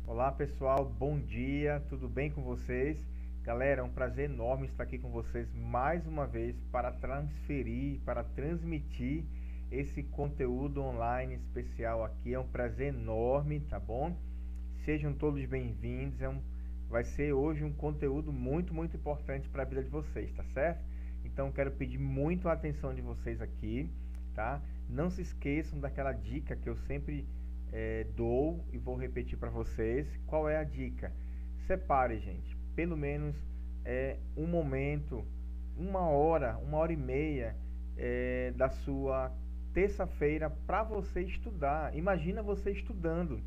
Olá pessoal, bom dia, tudo bem com vocês? Galera, é um prazer enorme estar aqui com vocês mais uma vez para transmitir esse conteúdo online especial aqui. É um prazer enorme, tá bom? Sejam todos bem-vindos. Vai ser hoje um conteúdo muito importante para a vida de vocês, tá certo? Então quero pedir muito a atenção de vocês aqui, tá? Não se esqueçam daquela dica que eu sempre dou e vou repetir para vocês. Qual é a dica? Separe, gente, pelo menos um momento, uma hora e meia da sua terça-feira para você estudar. Imagina você estudando,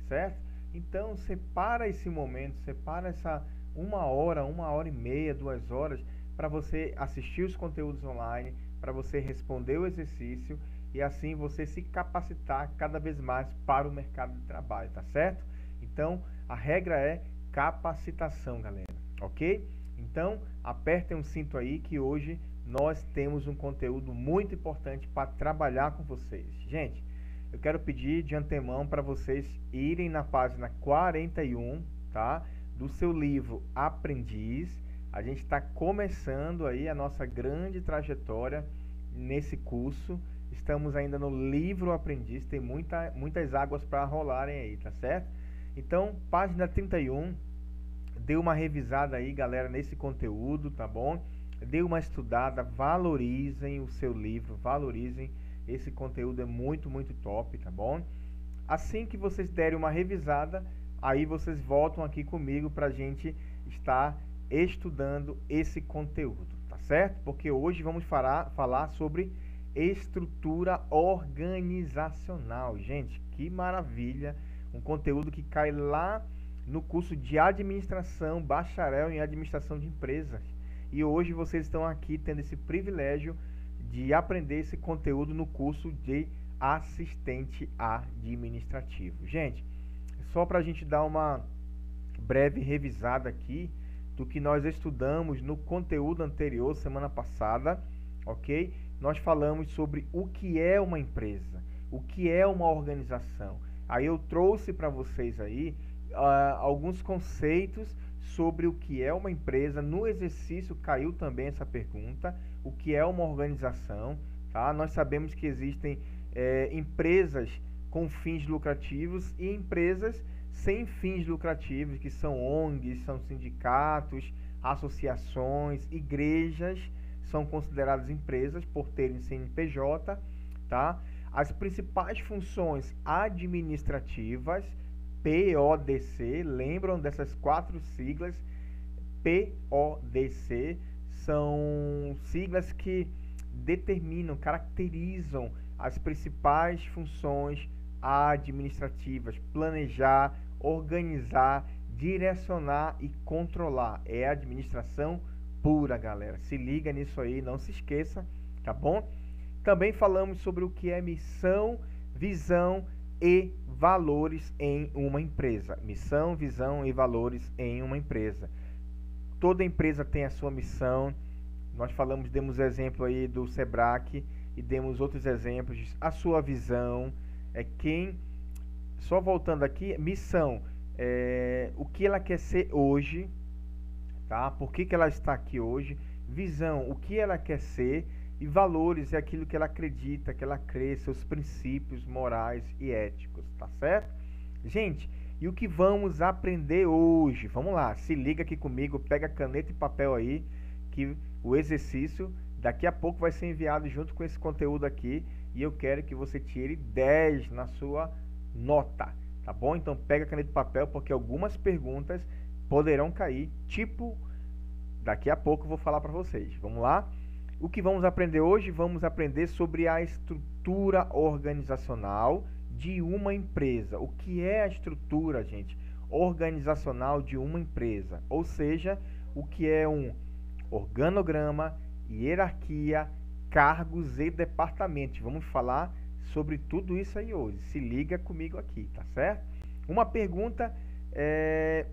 certo? Então separa esse momento, separa essa uma hora e meia, 2 horas para você assistir os conteúdos online, para você responder o exercício e assim você se capacitar cada vez mais para o mercado de trabalho, tá certo? Então, a regra é capacitação, galera, ok? Então, apertem um cinto aí que hoje nós temos um conteúdo muito importante para trabalhar com vocês. Gente, eu quero pedir de antemão para vocês irem na página 41, tá? Do seu livro Aprendiz. A gente está começando aí a nossa grande trajetória nesse curso. Estamos ainda no livro Aprendiz, tem muitas águas para rolarem aí, tá certo? Então, página 31, dê uma revisada aí, galera, nesse conteúdo, tá bom? Dê uma estudada, valorizem o seu livro, valorizem esse conteúdo, é muito top, tá bom? Assim que vocês derem uma revisada, aí vocês voltam aqui comigo para a gente estar estudando esse conteúdo, tá certo? Porque hoje vamos falar sobre estrutura organizacional. Gente, que maravilha! Um conteúdo que cai lá no curso de administração, bacharel em administração de empresas. E hoje vocês estão aqui tendo esse privilégio de aprender esse conteúdo no curso de assistente administrativo. Gente, só para a gente dar uma breve revisada aqui do que nós estudamos no conteúdo anterior, semana passada, ok? Nós falamos sobre o que é uma empresa, o que é uma organização. Aí eu trouxe para vocês aí alguns conceitos sobre o que é uma empresa. No exercício caiu também essa pergunta, o que é uma organização, tá? Nós sabemos que existem empresas com fins lucrativos e empresas sem fins lucrativos, que são ONGs, são sindicatos, associações, igrejas, são consideradas empresas por terem CNPJ, tá? As principais funções administrativas, PODC, lembram dessas 4 siglas? PODC são siglas que determinam, caracterizam as principais funções administrativas: planejar, organizar, direcionar e controlar. É a administração pura, galera. Se liga nisso aí, não se esqueça, tá bom? Também falamos sobre o que é missão, visão e valores em uma empresa. Missão, visão e valores em uma empresa. Toda empresa tem a sua missão. Nós demos exemplo aí do Sebrae e demos outros exemplos. A sua visão só voltando aqui, missão, o que ela quer ser hoje, tá? Por que ela está aqui hoje? Visão, o que ela quer ser, e valores é aquilo que ela acredita, que ela crê, seus princípios morais e éticos, tá certo? Gente, e o que vamos aprender hoje? Vamos lá, se liga aqui comigo, pega caneta e papel aí, que o exercício daqui a pouco vai ser enviado junto com esse conteúdo aqui, e eu quero que você tire 10 na sua nota, tá bom? Então pega caneta e papel, porque algumas perguntas poderão cair, tipo, daqui a pouco eu vou falar para vocês. Vamos lá? O que vamos aprender hoje? Vamos aprender sobre a estrutura organizacional de uma empresa. O que é a estrutura, gente, organizacional de uma empresa? Ou seja, o que é um organograma, hierarquia, cargos e departamentos. Vamos falar sobre tudo isso aí hoje. Se liga comigo aqui, tá certo? Uma pergunta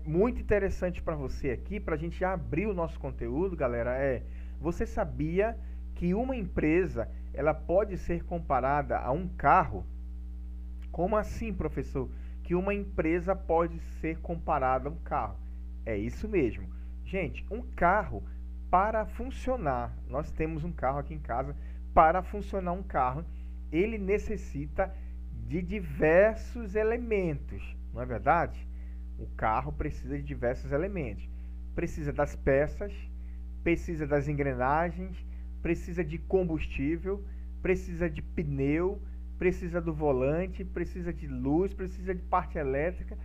muito interessante para você aqui, para a gente abrir o nosso conteúdo, galera, você sabia que uma empresa ela pode ser comparada a um carro? Como assim, professor? Que que uma empresa pode ser comparada a um carro. É isso mesmo. Gente, um carro, para funcionar, nós temos um carro aqui em casa, para funcionar um carro, ele necessita de diversos elementos, não é verdade? O carro precisa de diversos elementos. Precisa das peças, precisa das engrenagens, precisa de combustível, precisa de pneu, precisa do volante, precisa de luz, precisa de parte elétrica.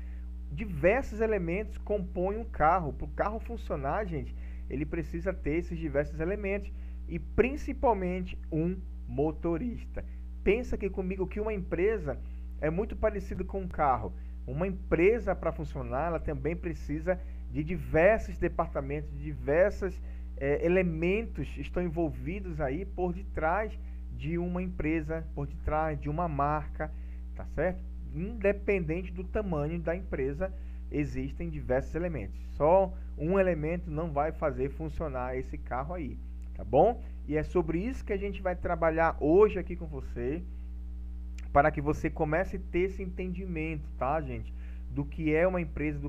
Diversos elementos compõem um carro. Para o carro funcionar, gente, ele precisa ter esses diversos elementos e principalmente um motorista. Pensa aqui comigo que uma empresa é muito parecido com um carro. Uma empresa, para funcionar, ela também precisa de diversos departamentos, de diversos elementos estão envolvidos aí por detrás de uma empresa, por detrás de uma marca, tá certo? Independente do tamanho da empresa, existem diversos elementos. Só um elemento não vai fazer funcionar esse carro aí, tá bom? E é sobre isso que a gente vai trabalhar hoje aqui com você, para que você comece a ter esse entendimento, tá, gente? Do que é uma empresa,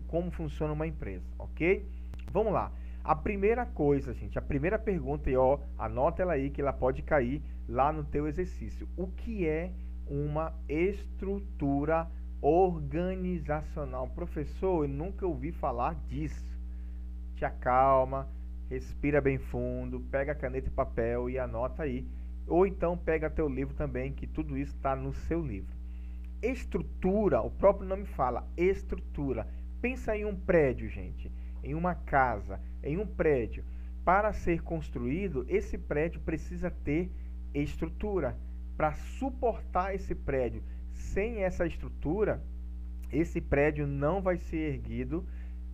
como funciona uma empresa, ok? Vamos lá. A primeira coisa, gente, a primeira pergunta, e ó, anota ela aí que ela pode cair lá no teu exercício. O que é uma estrutura organizacional? Professor, eu nunca ouvi falar disso. Te acalma, respira bem fundo, pega caneta e papel e anota aí. Ou então pega teu livro também, que tudo isso está no seu livro. Estrutura, o próprio nome fala, estrutura. Pensa em um prédio, gente, em uma casa, em um prédio. Para ser construído, esse prédio precisa ter estrutura para suportar esse prédio. Sem essa estrutura, esse prédio não vai ser erguido,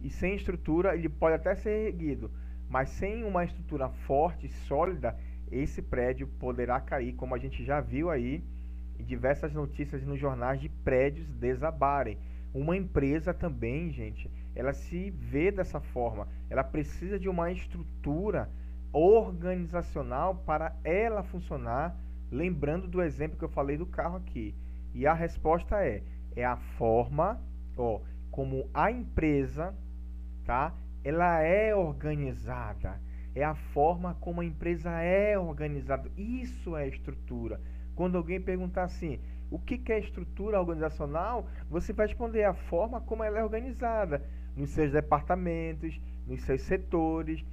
e sem estrutura ele pode até ser erguido, mas sem uma estrutura forte, sólida, esse prédio poderá cair, como a gente já viu aí em diversas notícias nos jornais de prédios desabarem. Uma empresa também, gente, ela se vê dessa forma. Ela precisa de uma estrutura organizacional para ela funcionar. Lembrando do exemplo que eu falei do carro aqui. E a resposta é a forma, ó, como a empresa, tá? Ela é organizada. É a forma como a empresa é organizada. Isso é estrutura. Quando alguém perguntar assim, o que é estrutura organizacional? Você vai responder a forma como ela é organizada. Nos seus departamentos, nos seus setores,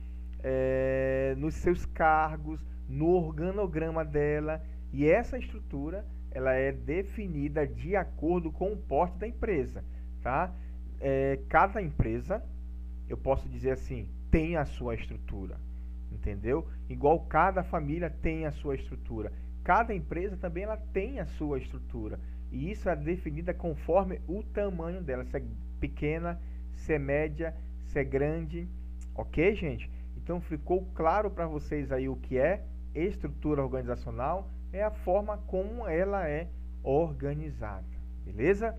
nos seus cargos, no organograma dela. E essa estrutura, ela é definida de acordo com o porte da empresa, tá? Cada empresa, eu posso dizer assim, tem a sua estrutura, entendeu? Igual cada família tem a sua estrutura. Cada empresa também ela tem a sua estrutura. E isso é definida conforme o tamanho dela. Se é pequena, se é média, se é grande. Ok, gente? Então ficou claro para vocês aí o que é estrutura organizacional? É a forma como ela é organizada. Beleza?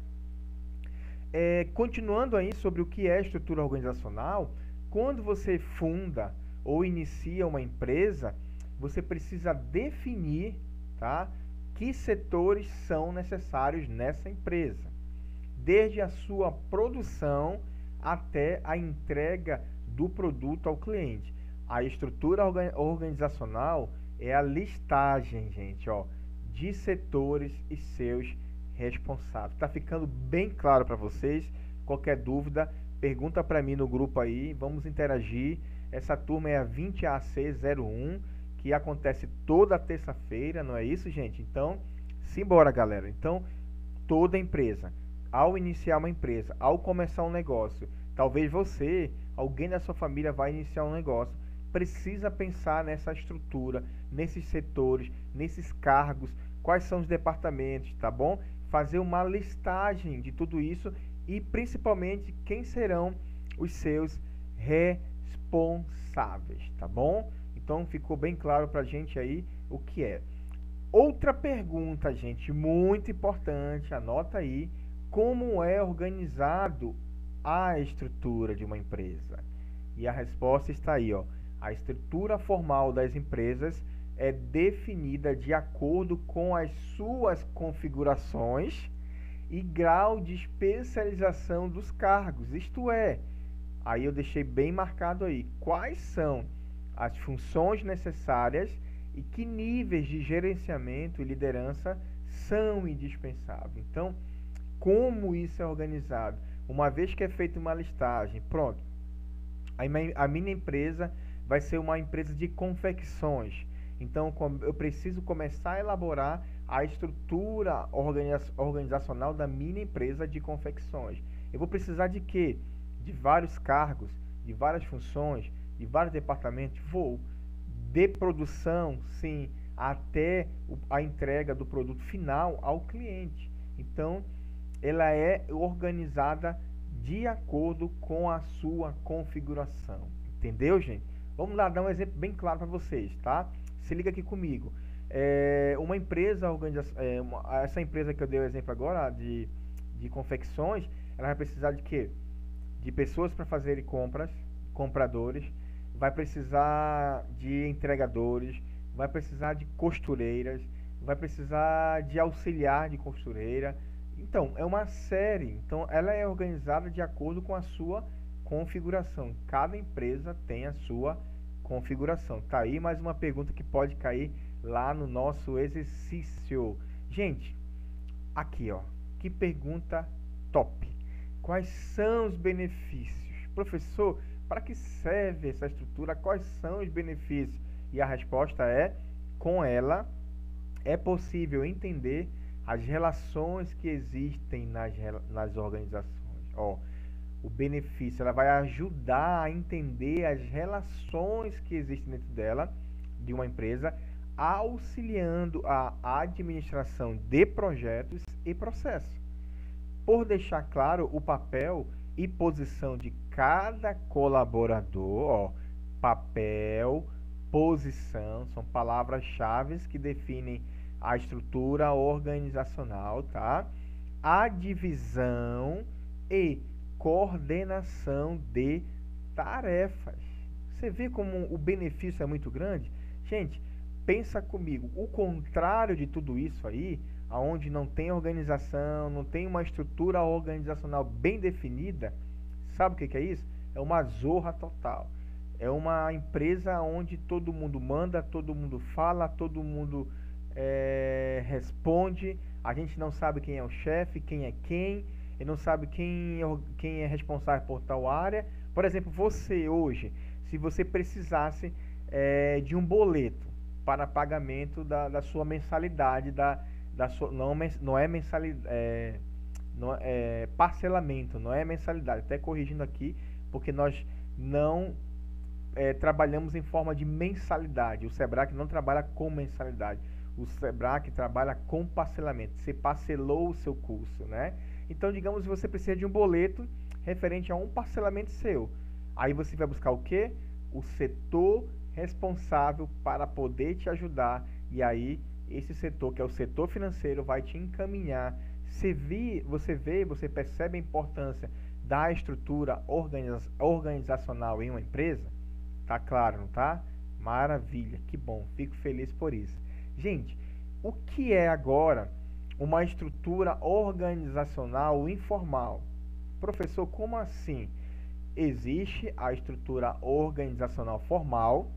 Continuando aí sobre o que é estrutura organizacional, quando você funda ou inicia uma empresa, você precisa definir, tá, que setores são necessários nessa empresa, desde a sua produção até a entrega do produto ao cliente. A estrutura organizacional é a listagem, gente, ó, de setores e seus responsáveis. Tá ficando bem claro para vocês? Qualquer dúvida, pergunta para mim no grupo aí, vamos interagir. Essa turma é a 20AC01, que acontece toda terça-feira, não é isso, gente? Então, simbora, galera. Então, toda empresa, ao iniciar uma empresa, ao começar um negócio, talvez você, alguém da sua família vai iniciar um negócio, precisa pensar nessa estrutura, nesses setores, nesses cargos, quais são os departamentos, tá bom? Fazer uma listagem de tudo isso e principalmente quem serão os seus responsáveis, tá bom? Então ficou bem claro pra gente aí o que é. Outra pergunta, gente, muito importante, anota aí, como é organizado a estrutura de uma empresa? E a resposta está aí, ó. A estrutura formal das empresas é definida de acordo com as suas configurações e grau de especialização dos cargos. Isto é, aí eu deixei bem marcado aí, quais são as funções necessárias e que níveis de gerenciamento e liderança são indispensáveis. Então, como isso é organizado? Uma vez que é feita uma listagem, pronto, a minha empresa vai ser uma empresa de confecções. Então, eu preciso começar a elaborar a estrutura organizacional da minha empresa de confecções. Eu vou precisar de quê? De vários cargos, de várias funções, de vários departamentos. Vou de produção, sim, até a entrega do produto final ao cliente. Então, ela é organizada de acordo com a sua configuração. Entendeu, gente? Vamos lá dar um exemplo bem claro para vocês, tá? Se liga aqui comigo. Uma empresa, essa empresa que eu dei o exemplo agora de confecções, ela vai precisar de quê? De pessoas para fazerem compras, compradores, vai precisar de entregadores, vai precisar de costureiras, vai precisar de auxiliar de costureira. Então, é uma série. Então, ela é organizada de acordo com a sua configuração. Cada empresa tem a sua configuração. Tá aí mais uma pergunta que pode cair lá no nosso exercício. Gente, aqui ó, que pergunta top. Quais são os benefícios? Professor, para que serve essa estrutura? Quais são os benefícios? E a resposta é: com ela é possível entender as relações que existem nas organizações. Ó, o benefício, ela vai ajudar a entender as relações que existem dentro dela, de uma empresa, auxiliando a administração de projetos e processos. Por deixar claro o papel e posição de cada colaborador, ó, papel, posição, são palavras-chave que definem a estrutura organizacional, tá? A divisão e coordenação de tarefas. Você vê como o benefício é muito grande? Gente, pensa comigo, o contrário de tudo isso aí, aonde não tem organização, não tem uma estrutura organizacional bem definida, sabe o que é isso? É uma zorra total. É uma empresa onde todo mundo manda, todo mundo fala, todo mundo responde, a gente não sabe quem é o chefe, quem é quem, e não sabe quem é responsável por tal área. Por exemplo, você hoje, se você precisasse de um boleto para pagamento da sua mensalidade, da sua, não é mensalidade, não é parcelamento, não é mensalidade, até corrigindo aqui, porque nós não trabalhamos em forma de mensalidade. O Sebrae não trabalha com mensalidade. O Sebrae trabalha com parcelamento. Você parcelou o seu curso, né? Então, digamos que você precisa de um boleto referente a um parcelamento seu. Aí você vai buscar o quê? O setor responsável para poder te ajudar. E aí, esse setor, que é o setor financeiro, vai te encaminhar. Você percebe a importância da estrutura organizacional em uma empresa? Tá claro, não tá? Maravilha, que bom, fico feliz por isso. Gente, o que é agora uma estrutura organizacional informal? Professor, como assim? Existe a estrutura organizacional formal.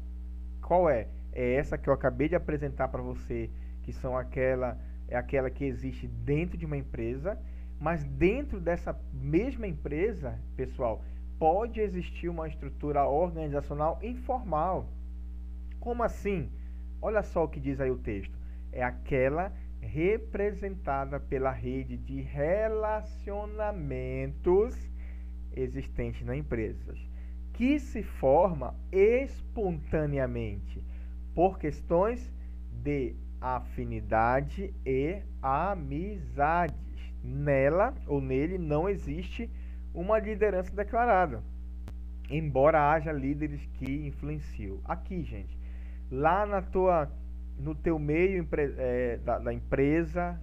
Qual é? É essa que eu acabei de apresentar para você, que são aquela que existe dentro de uma empresa, mas dentro dessa mesma empresa, pessoal, pode existir uma estrutura organizacional informal. Como assim? Olha só o que diz aí o texto. É aquela representada pela rede de relacionamentos existentes na empresa, que se forma espontaneamente por questões de afinidade e amizades. Nela ou nele não existe uma liderança declarada, embora haja líderes que influenciam. Aqui, gente, lá no teu meio da empresa,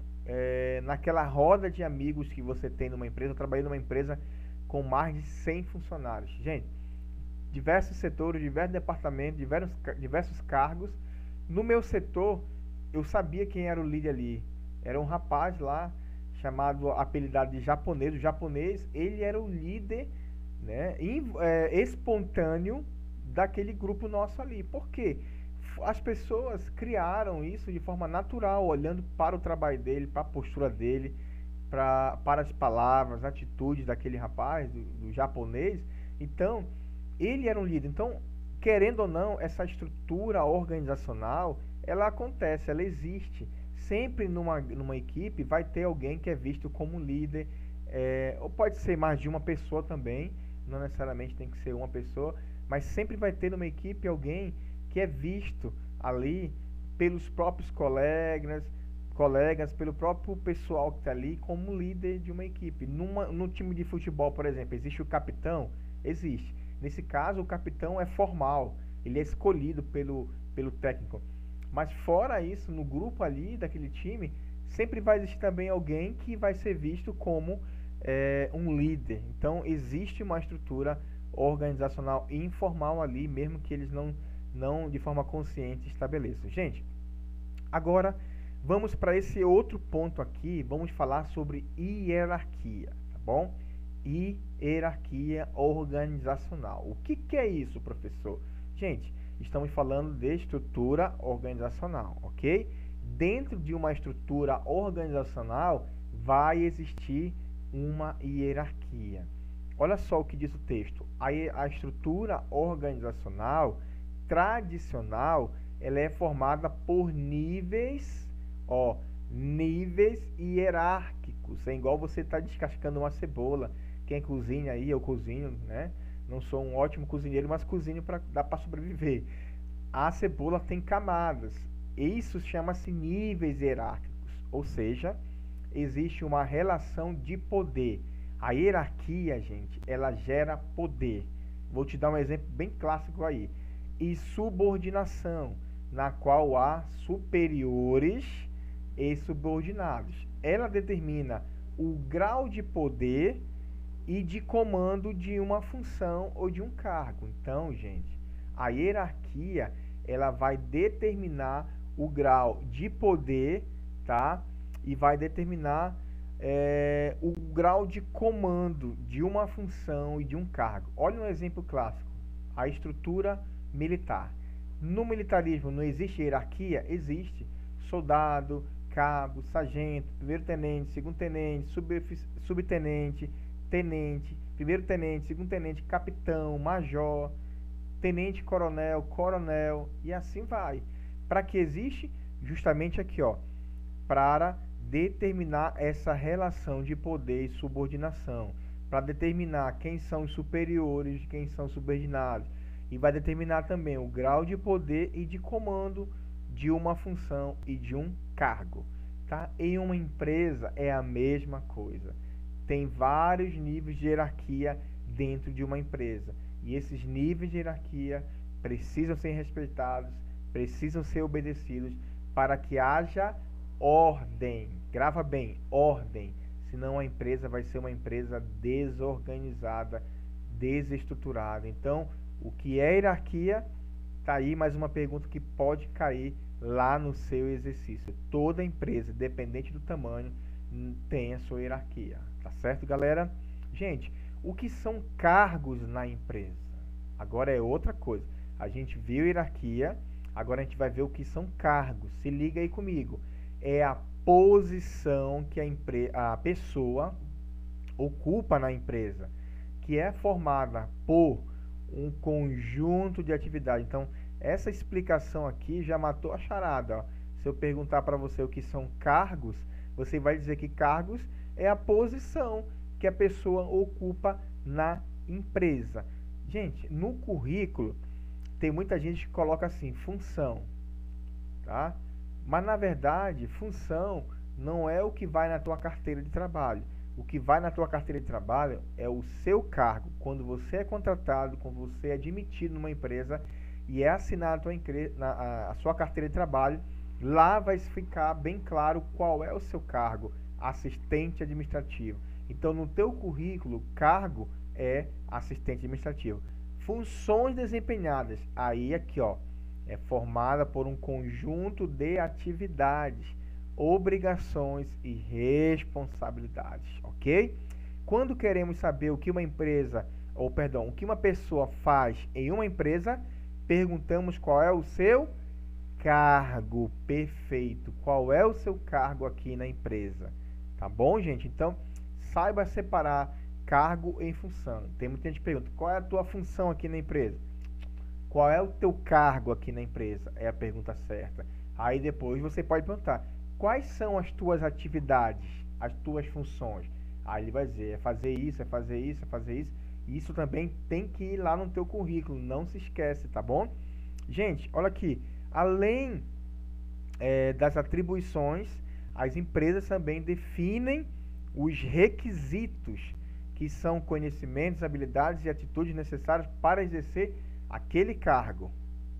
naquela roda de amigos que você tem numa empresa. Eu trabalhei numa empresa com mais de 100 funcionários. Gente, diversos setores, diversos departamentos, diversos cargos. No meu setor, eu sabia quem era o líder ali. Era um rapaz lá chamado apelidado de japonês. O japonês, ele era o líder, né, espontâneo daquele grupo nosso ali. Por quê? As pessoas criaram isso de forma natural, olhando para o trabalho dele, para a postura dele, para as palavras, atitudes daquele rapaz, do japonês. Então, ele era um líder. Então, querendo ou não, essa estrutura organizacional, ela acontece, ela existe. Sempre numa equipe vai ter alguém que é visto como líder, ou pode ser mais de uma pessoa também, não necessariamente tem que ser uma pessoa, mas sempre vai ter numa equipe alguém que é visto ali pelos próprios colegas, pelo próprio pessoal que está ali como líder de uma equipe. No time de futebol, por exemplo, existe o capitão? Existe. Nesse caso, o capitão é formal, ele é escolhido pelo técnico. Mas fora isso, no grupo ali daquele time, sempre vai existir também alguém que vai ser visto como um líder. Então, existe uma estrutura organizacional informal ali, mesmo que eles não de forma consciente estabeleçam. Gente, agora vamos para esse outro ponto aqui, vamos falar sobre hierarquia, tá bom? Hierarquia organizacional. O que é isso, professor? Gente, estamos falando de estrutura organizacional, ok? Dentro de uma estrutura organizacional vai existir uma hierarquia. Olha só o que diz o texto. A estrutura organizacional tradicional, ela é formada por níveis hierárquicos. É igual você está descascando uma cebola. Quem cozinha aí, eu cozinho, né? Não sou um ótimo cozinheiro, mas cozinho para dar para sobreviver. A cebola tem camadas. Isso chama-se níveis hierárquicos. Ou seja, existe uma relação de poder. A hierarquia, gente, ela gera poder. Vou te dar um exemplo bem clássico aí. E subordinação, na qual há superiores e subordinados. Ela determina o grau de poder e de comando de uma função ou de um cargo. Então, gente, a hierarquia, ela vai determinar o grau de poder, tá? E vai determinar o grau de comando de uma função e de um cargo. Olha um exemplo clássico, a estrutura militar. No militarismo não existe hierarquia? Existe. Soldado, cabo, sargento, primeiro-tenente, segundo-tenente, subtenente, tenente, primeiro-tenente, segundo-tenente, capitão, major, tenente-coronel, coronel e assim vai. Para que existe? Justamente aqui, para determinar essa relação de poder e subordinação, para determinar quem são os superiores, quem são os subordinados, e vai determinar também o grau de poder e de comando de uma função e de um cargo, tá? Em uma empresa é a mesma coisa. Tem vários níveis de hierarquia dentro de uma empresa, e esses níveis de hierarquia precisam ser respeitados, precisam ser obedecidos para que haja ordem. Grava bem, ordem. Senão a empresa vai ser uma empresa desorganizada, desestruturada. Então, o que é hierarquia? Tá aí mais uma pergunta que pode cair lá no seu exercício. Toda empresa, independente do tamanho, tem a sua hierarquia. Tá certo, galera? Gente, o que são cargos na empresa? Agora é outra coisa. A gente viu hierarquia, agora a gente vai ver o que são cargos. Se liga aí comigo. É a posição que a pessoa ocupa na empresa, que é formada por um conjunto de atividades. Então, essa explicação aqui já matou a charada. Se eu perguntar para você o que são cargos, você vai dizer que cargos é a posição que a pessoa ocupa na empresa. Gente, no currículo tem muita gente que coloca assim, função, tá? Mas na verdade, função não é o que vai na tua carteira de trabalho. O que vai na tua carteira de trabalho é o seu cargo. Quando você é contratado, quando você é admitido numa empresa e é assinado a sua carteira de trabalho, lá vai ficar bem claro qual é o seu cargo, assistente administrativo. Então, no teu currículo, cargo é assistente administrativo. Funções desempenhadas, aí aqui, é formada por um conjunto de atividades. obrigações e responsabilidades, ok? Quando queremos saber o que uma empresa, ou perdão, o que uma pessoa faz em uma empresa, perguntamos qual é o seu cargo. Perfeito. Qual é o seu cargo aqui na empresa? Tá bom, gente? Então, saiba separar cargo em função. Tem muita gente que pergunta, qual é a tua função aqui na empresa? Qual é o teu cargo aqui na empresa? É a pergunta certa. Aí depois você pode perguntar, quais são as tuas atividades, as tuas funções? Aí ele vai dizer, é fazer isso, é fazer isso, é fazer isso. Isso também tem que ir lá no teu currículo, não se esquece, tá bom? Gente, olha aqui, além das atribuições, as empresas também definem os requisitos, que são conhecimentos, habilidades e atitudes necessárias para exercer aquele cargo,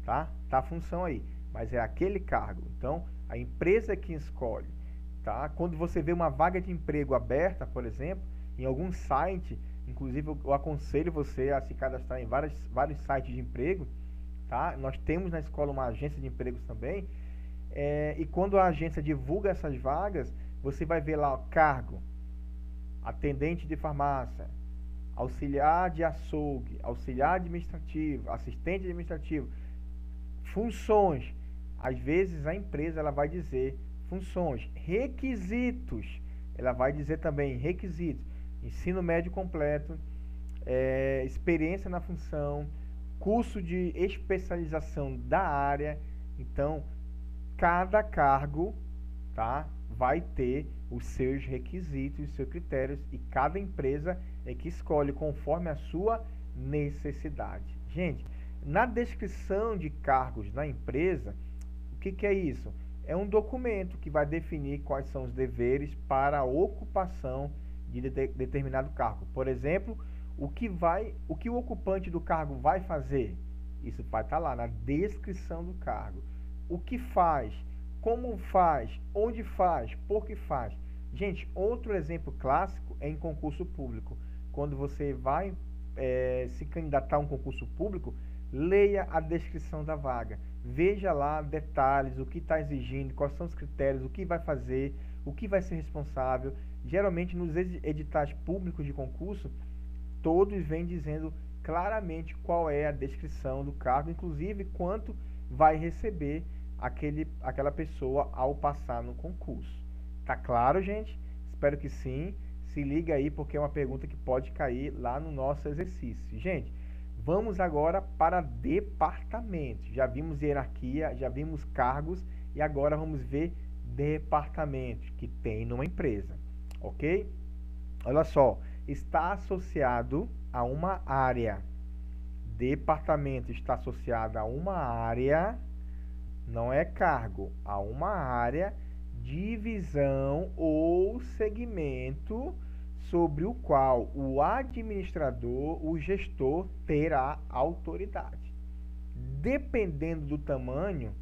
tá? Tá a função aí, mas é aquele cargo. Então, a empresa é quem escolhe, tá? Quando você vê uma vaga de emprego aberta, por exemplo, em algum site, inclusive eu aconselho você a se cadastrar em vários sites de emprego, tá? Nós temos na escola uma agência de empregos também, e quando a agência divulga essas vagas, você vai ver lá o cargo, atendente de farmácia, auxiliar de açougue, auxiliar administrativo, assistente administrativo, funções. Às vezes a empresa ela vai dizer funções, requisitos, ela vai dizer também requisitos, ensino médio completo, experiência na função, curso de especialização da área. Então, cada cargo, tá, vai ter os seus requisitos, os seus critérios, e cada empresa é que escolhe conforme a sua necessidade. Gente, na descrição de cargos na empresa, o que é isso? É um documento que vai definir quais são os deveres para a ocupação de determinado cargo. Por exemplo, o que o ocupante do cargo vai fazer? Isso vai estar lá na descrição do cargo. O que faz? Como faz? Onde faz? Por que faz? Gente, outro exemplo clássico é em concurso público. Quando você vai se candidatar a um concurso público, leia a descrição da vaga. Veja lá detalhes, o que está exigindo, quais são os critérios, o que vai fazer, o que vai ser responsável. Geralmente nos editais públicos de concurso, todos vêm dizendo claramente qual é a descrição do cargo, inclusive quanto vai receber aquela pessoa ao passar no concurso. Tá claro, gente? Espero que sim. Se liga aí, porque é uma pergunta que pode cair lá no nosso exercício. Gente, vamos agora para departamentos. Já vimos hierarquia, já vimos cargos e agora vamos ver departamentos que tem numa empresa, ok? Olha só, está associado a uma área. Departamento está associado a uma área, não é cargo, a uma área, divisão ou segmento sobre o qual o administrador, o gestor, terá autoridade. Dependendo do tamanho,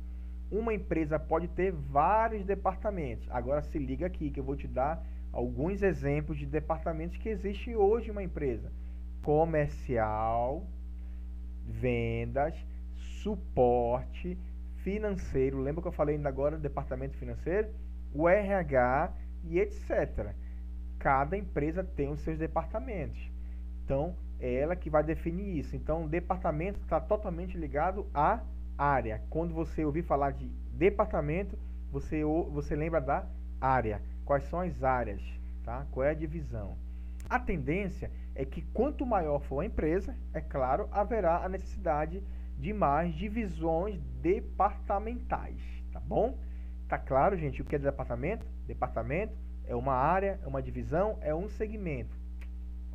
uma empresa pode ter vários departamentos. Agora se liga aqui que eu vou te dar alguns exemplos de departamentos que existem hoje em uma empresa: comercial, vendas, suporte, financeiro. Lembra que eu falei ainda agora do departamento financeiro? O RH e etc. Cada empresa tem os seus departamentos. Então, é ela que vai definir isso. Então, o departamento está totalmente ligado à área. Quando você ouvir falar de departamento, você lembra da área. Quais são as áreas? Tá? Qual é a divisão? A tendência é que quanto maior for a empresa, é claro, haverá a necessidade de mais divisões departamentais. Tá bom? Tá claro, gente, o que é departamento? Departamento é uma área, é uma divisão, é um segmento,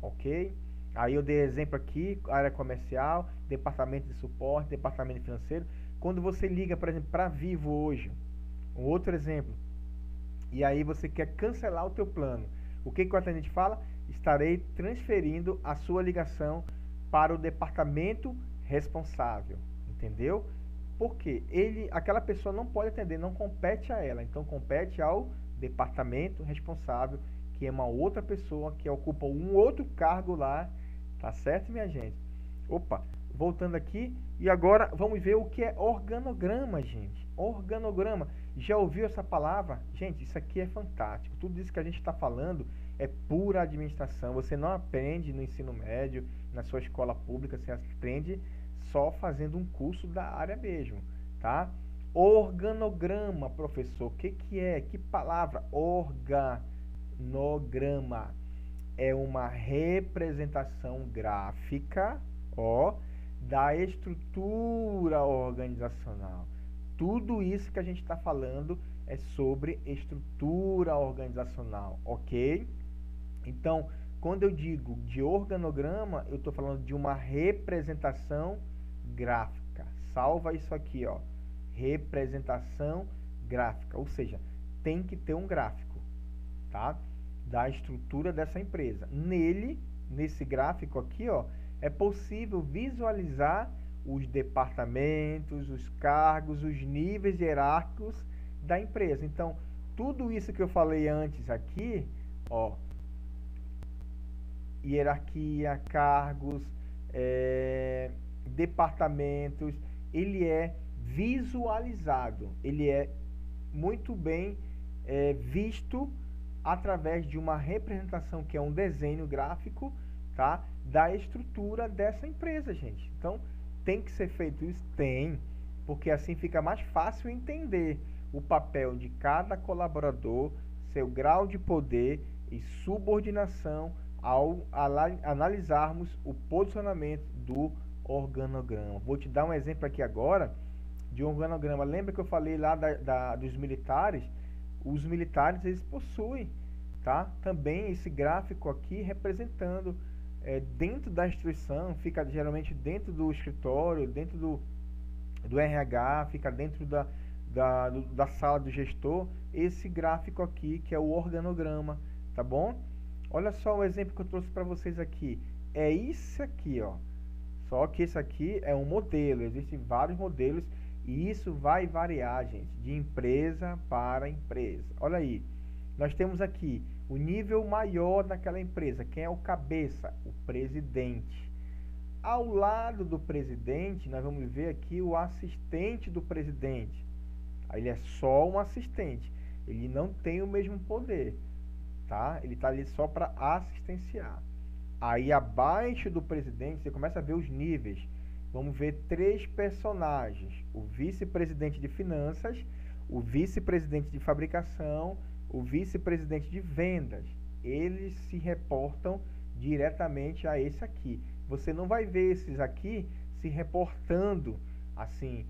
ok? Aí eu dei exemplo aqui, área comercial, departamento de suporte, departamento financeiro. Quando você liga, por exemplo, para Vivo hoje, um outro exemplo, e aí você quer cancelar o teu plano, o que o atendente fala? Estarei transferindo a sua ligação para o departamento responsável, entendeu? Porque aquela pessoa não pode atender, não compete a ela, então compete ao departamento responsável, que é uma outra pessoa que ocupa um outro cargo lá, tá certo, minha gente? Opa, voltando aqui, e agora vamos ver o que é organograma, gente. Organograma. Já ouviu essa palavra? Gente, isso aqui é fantástico. Tudo isso que a gente está falando é pura administração. Você não aprende no ensino médio, na sua escola pública, você aprende só fazendo um curso da área mesmo, tá? Organograma, professor. O que que é? Que palavra? Organograma. É uma representação gráfica, ó, da estrutura organizacional. Tudo isso que a gente está falando é sobre estrutura organizacional, ok? Então, quando eu digo de organograma, eu estou falando de uma representação gráfica. Salva isso aqui, ó. Representação gráfica, ou seja, tem que ter um gráfico, tá? Da estrutura dessa empresa. Nesse gráfico aqui, ó, é possível visualizar os departamentos, os cargos, os níveis hierárquicos da empresa. Então, tudo isso que eu falei antes aqui, ó, hierarquia, cargos, departamentos, ele é visualizado, ele é muito bem visto através de uma representação que é um desenho gráfico, tá? Da estrutura dessa empresa, gente. Então, tem que ser feito isso? Tem, porque assim fica mais fácil entender o papel de cada colaborador, seu grau de poder e subordinação ao analisarmos o posicionamento do organograma. Vou te dar um exemplo aqui agora de um organograma. Lembra que eu falei lá dos militares? Os militares, eles possuem, tá? Também esse gráfico aqui representando dentro da instituição, fica geralmente dentro do escritório, dentro do RH, fica dentro da sala do gestor, esse gráfico aqui, que é o organograma, tá bom? Olha só o exemplo que eu trouxe para vocês aqui. É isso aqui, ó. Só que esse aqui é um modelo, existem vários modelos e isso vai variar, gente, de empresa para empresa. Olha aí, nós temos aqui o nível maior daquela empresa. Quem é o cabeça? O presidente. Ao lado do presidente, nós vamos ver aqui o assistente do presidente. Ele é só um assistente. Ele não tem o mesmo poder, tá? Ele está ali só para assistenciar. Aí abaixo do presidente, você começa a ver os níveis. Vamos ver 3 personagens. O vice-presidente de finanças, o vice-presidente de fabricação, o vice-presidente de vendas. Eles se reportam diretamente a esse aqui. Você não vai ver esses aqui se reportando assim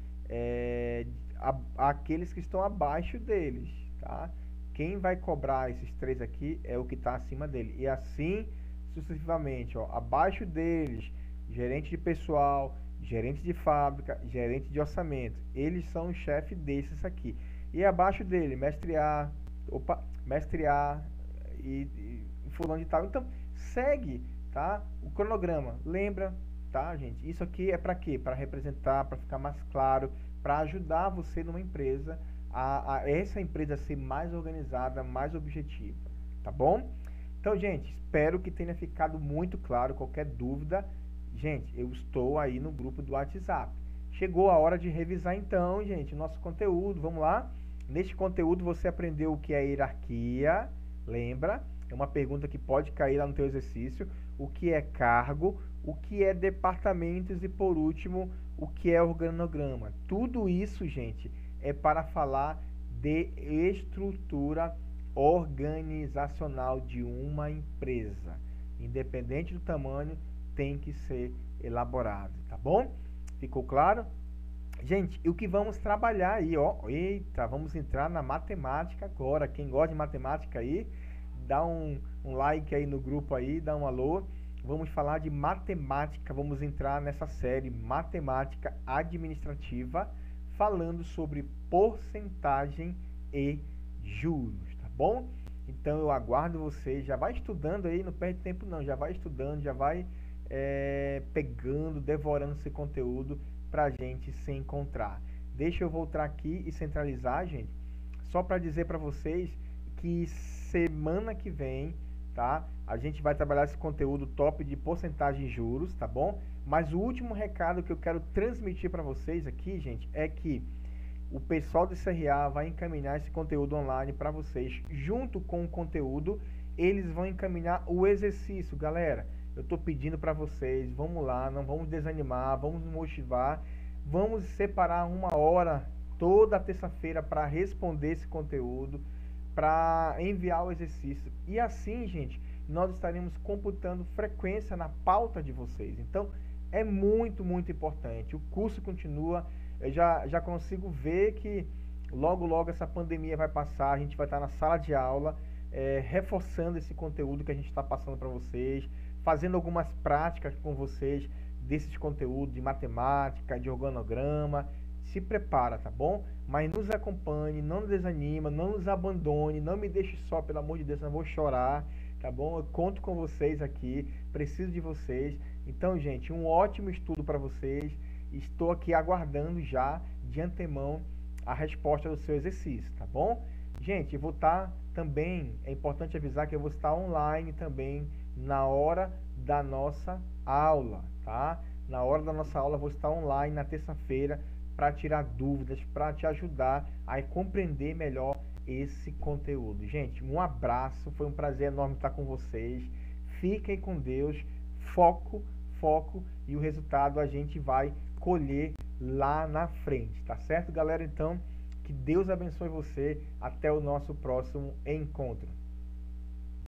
àqueles que estão abaixo deles, tá? Quem vai cobrar esses 3 aqui é o que está acima dele. E assim sucessivamente, ó, abaixo deles, gerente de pessoal, gerente de fábrica, gerente de orçamento. Eles são o chefe desses aqui. E abaixo dele, mestre A, e fulano de tal. Então, segue, tá? O cronograma. Lembra, tá, gente? Isso aqui é para quê? Para representar, para ficar mais claro, para ajudar você numa empresa, a essa empresa ser mais organizada, mais objetiva, tá bom? Então, gente, espero que tenha ficado muito claro. Qualquer dúvida, gente, eu estou aí no grupo do WhatsApp. Chegou a hora de revisar então, gente, o nosso conteúdo. Vamos lá? Neste conteúdo você aprendeu o que é hierarquia, lembra? É uma pergunta que pode cair lá no teu exercício. O que é cargo, o que é departamentos e, por último, o que é organograma. Tudo isso, gente, é para falar de estrutura organizacional de uma empresa. Independente do tamanho, tem que ser elaborado, tá bom? Ficou claro? Gente, e o que vamos trabalhar aí, ó? Eita, vamos entrar na matemática agora. Quem gosta de matemática aí, dá um like aí no grupo aí, dá um alô. Vamos falar de matemática, vamos entrar nessa série Matemática Administrativa, falando sobre porcentagem e juros, tá bom? Então eu aguardo você, já vai estudando aí, não perde tempo não, já vai estudando, já vai pegando, devorando esse conteúdo pra gente se encontrar. Deixa eu voltar aqui e centralizar, gente, só para dizer para vocês que semana que vem, tá? A gente vai trabalhar esse conteúdo top de porcentagem de juros, tá bom? Mas o último recado que eu quero transmitir para vocês aqui, gente, é que o pessoal do CRA vai encaminhar esse conteúdo online para vocês. Junto com o conteúdo, eles vão encaminhar o exercício. Galera, eu estou pedindo para vocês, vamos lá, não vamos desanimar, vamos nos motivar, vamos separar uma hora toda terça-feira para responder esse conteúdo, para enviar o exercício. E assim, gente, nós estaremos computando frequência na pauta de vocês. Então, é muito, muito importante. O curso continua. Eu já consigo ver que logo, logo essa pandemia vai passar. A gente vai estar na sala de aula, reforçando esse conteúdo que a gente está passando para vocês, fazendo algumas práticas com vocês desses conteúdos de matemática, de organograma. Se prepara, tá bom? Mas nos acompanhe, não nos desanima, não nos abandone, não me deixe só, pelo amor de Deus, eu vou chorar, tá bom? Eu conto com vocês aqui, preciso de vocês. Então, gente, um ótimo estudo para vocês. Estou aqui aguardando já, de antemão, a resposta do seu exercício, tá bom? Gente, eu vou estar também, é importante avisar que eu vou estar online também na hora da nossa aula, tá? Na hora da nossa aula eu vou estar online na terça-feira para tirar dúvidas, para te ajudar a compreender melhor esse conteúdo. Gente, um abraço, foi um prazer enorme estar com vocês. Fiquem com Deus, foco, e o resultado a gente vai colher lá na frente, tá certo, galera? Então, que Deus abençoe você, até o nosso próximo encontro.